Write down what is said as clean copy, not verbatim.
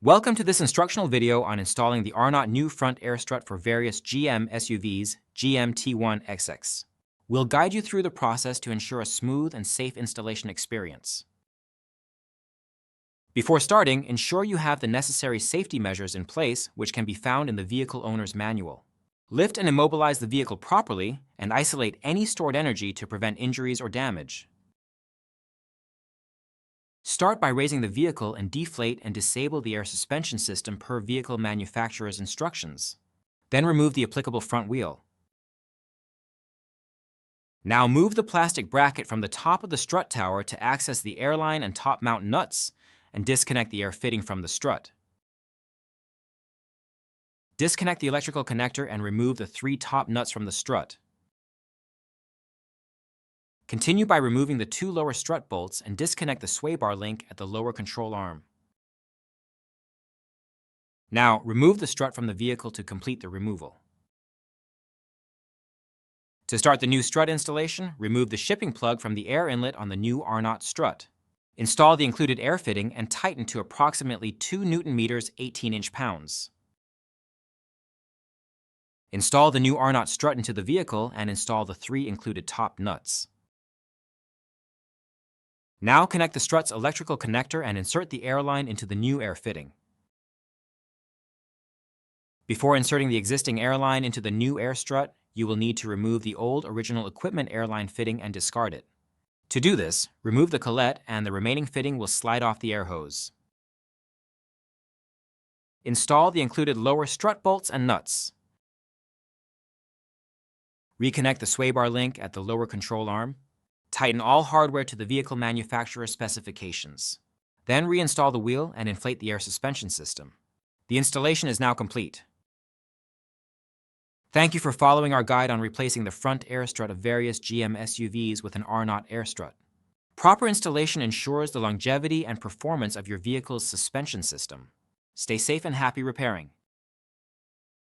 Welcome to this instructional video on installing the Arnott new front air strut for various GM SUVs, GM T1xx. We'll guide you through the process to ensure a smooth and safe installation experience. Before starting, ensure you have the necessary safety measures in place, which can be found in the vehicle owner's manual. Lift and immobilize the vehicle properly and isolate any stored energy to prevent injuries or damage. Start by raising the vehicle and deflate and disable the air suspension system per vehicle manufacturer's instructions. Then remove the applicable front wheel. Now move the plastic bracket from the top of the strut tower to access the airline and top mount nuts and disconnect the air fitting from the strut. Disconnect the electrical connector and remove the 3 top nuts from the strut. Continue by removing the 2 lower strut bolts and disconnect the sway bar link at the lower control arm. Now, remove the strut from the vehicle to complete the removal. To start the new strut installation, remove the shipping plug from the air inlet on the new Arnott strut. Install the included air fitting and tighten to approximately 2 Newton meters, 18 inch-pounds. Install the new Arnott strut into the vehicle and install the 3 included top nuts. Now connect the strut's electrical connector and insert the airline into the new air fitting. Before inserting the existing airline into the new air strut, you will need to remove the old original equipment airline fitting and discard it. To do this, remove the collet and the remaining fitting will slide off the air hose. Install the included lower strut bolts and nuts. Reconnect the sway bar link at the lower control arm. Tighten all hardware to the vehicle manufacturer's specifications. Then reinstall the wheel and inflate the air suspension system. The installation is now complete. Thank you for following our guide on replacing the front air strut of various GM SUVs with an Arnott air strut. Proper installation ensures the longevity and performance of your vehicle's suspension system. Stay safe and happy repairing.